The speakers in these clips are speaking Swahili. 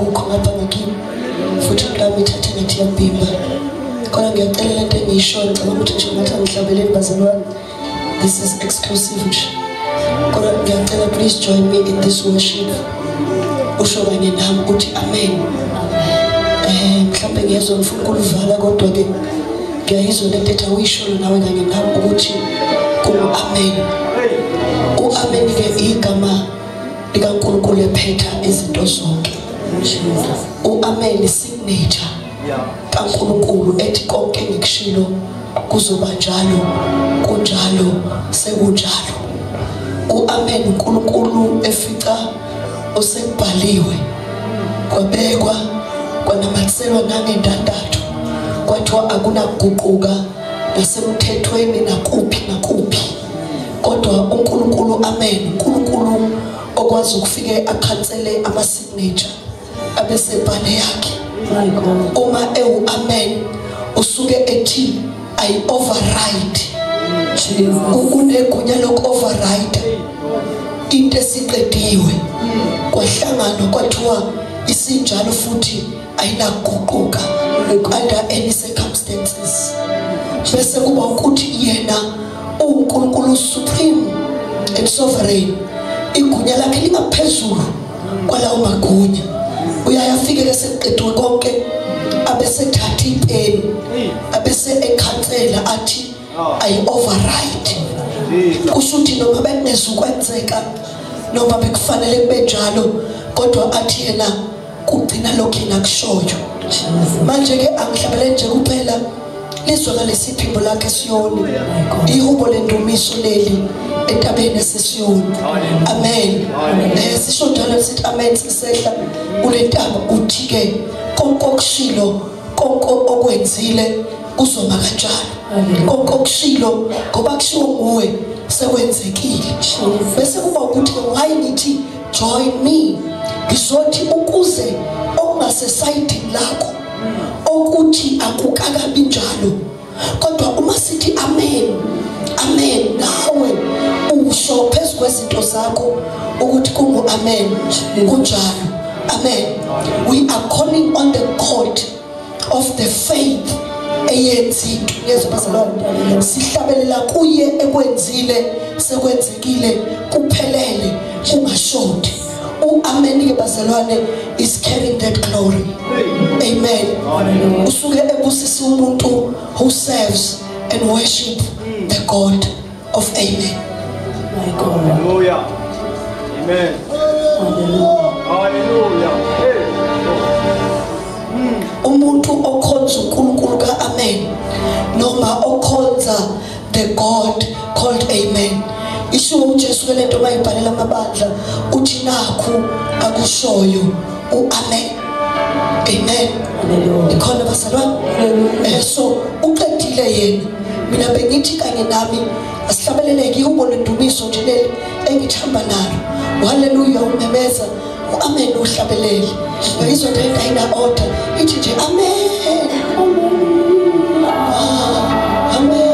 akukho ngapha ngakini futhi ngami ithathe ngathi yabhimba khona ngiyacela lento engiyishoyo ngicabanga ukuthi nje ngathi angihlabeleni bazalwane. This is exclusive nje khona ngiyacela please join me in this worship usho kanye nami uthi amen. Mhlawumbe ngiyezwa ngifuna ukuluvala kodwa ke ngiyayizwa lento ethi awuyishoyo nawe kanye nami ukuthi amen. U-amen ke igama likaNkulunkulu ephetha izinto zonke. U-amen signature kaNkulunkulu ethi konke ngikushilo kuzoba njalo kunjalo sekunjalo. U-amen uNkulunkulu efica osekubhaliwe kwabekwa kwanamathiselwa nangendandatho kwathiwa akunakuguquka nasemthethweni nakuphi kodwa uNkulunkulu amen uNkulunkulu okwazi ukufike akhansele ama-signature abesebhale yakhe. Uma amen usuke ethi I override unegunya loku-override into esiqediwe kwahlanganwa kwathiwa isinjalo futhi ayinakuguquka under any circumstances. Bese kuba ukuthi yena uNkulunkulu supreme and sovereign igunya lakhe lingaphezulu kwalawo magunya. Uyayafika leseqedwe konke abese thatha ipeni abese ekhansela athi I override. Kushuthi noma bekunezukwenzeka noma bekufanele kube njalo kodwa athi yena kugcina lokho enakushoyo. Manje ke angihlabele nje kuphela lizwakala lesiphimbo lakhe Siyoni ihubo lendumiso leli entabeni yaseSiyoni. Amen. Sisho njalo sithi amen sisehla kule ntaba uthi ke konke okushilo konke okwenzile kuzoma kanjalo. Konke okushilo ngoba kushiwo nguwe sekwenzekile. Bese kuba ukuthi why nithi join me ngizothi ukuze okungasesayidini lakho ukuthi akukakabi njalo kodwa uma sithi amen nawe usho phezu kwezinto zakho ukuthi kungu amen kunjalo. Amen. We are calling on the God of the faith eyenzinto yezobazalwane sihlabelela kuye ekwenzile sekwenzekile kuphelele kungashodi. U-amen ke bazalwane is carrying that glory. Amen. Usuke ebusisa umuntu who serves and worship the God of amen. My God. Hallelujah. Amen. Hallelujah. Umuntu okhonza uNkulunkulu ka-amen noma okhonza the God called amen. Isho uJesu ke lento mayibhalela amabandla uthi nakhu akushoyo u-amen. Amen. Ikhona bazalwane. So uqedile yena mina bengithi kanye nami asihlabeleleke ihubo lendumiso nje leli engithamba nalo. Hallelujah umemeza u-amen uhlabelele. Ngizwa nje ingayina order ithi nje amen. Amen.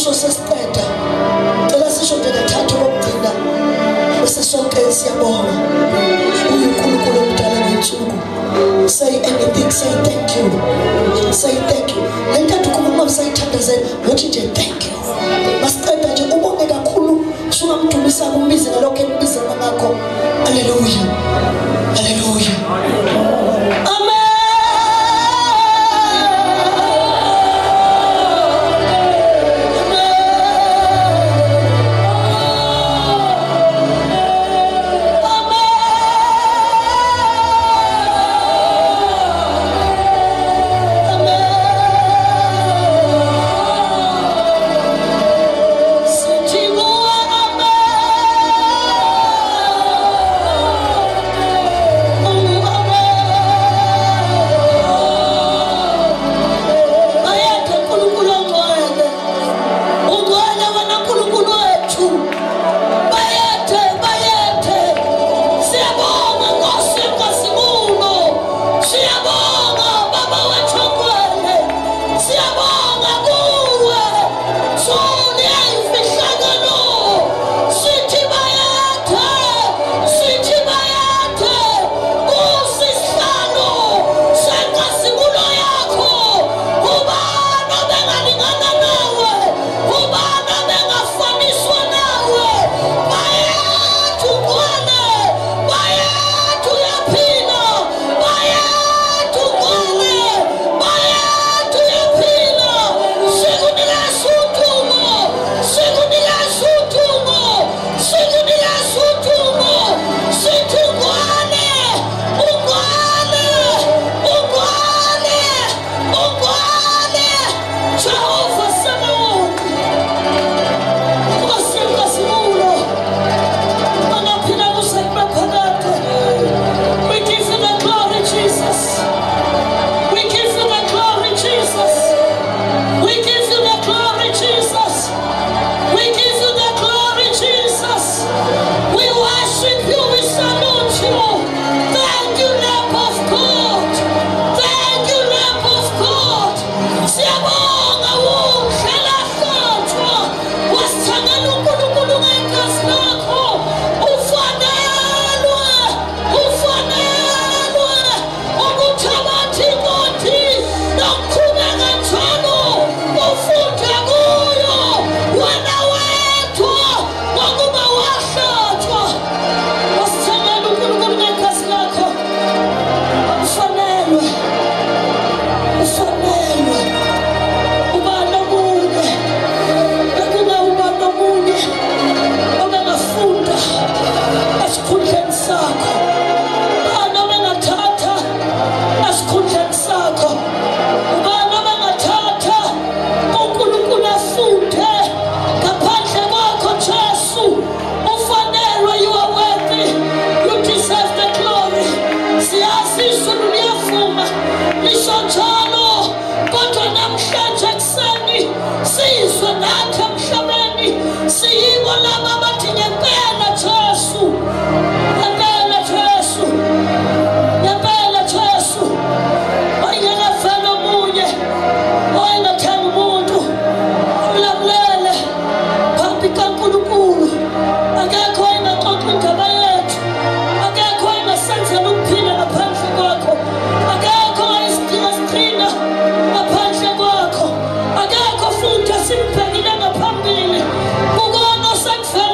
sisho sesiqeda cela sisho nje kathathu kokugcina bese sonke siyabonga uNkulunkulu omdala ngensuku. Say anything, say thank you, say thank you. Lentathu kuba usayithandazela uthi nje thank you. Masiqeda nje ubonge kakhulu sungamdumisa kumbize nalokho embize ngakho. Hallelujah, hallelujah, amen. Simpekile ngaphambili ukona sekufela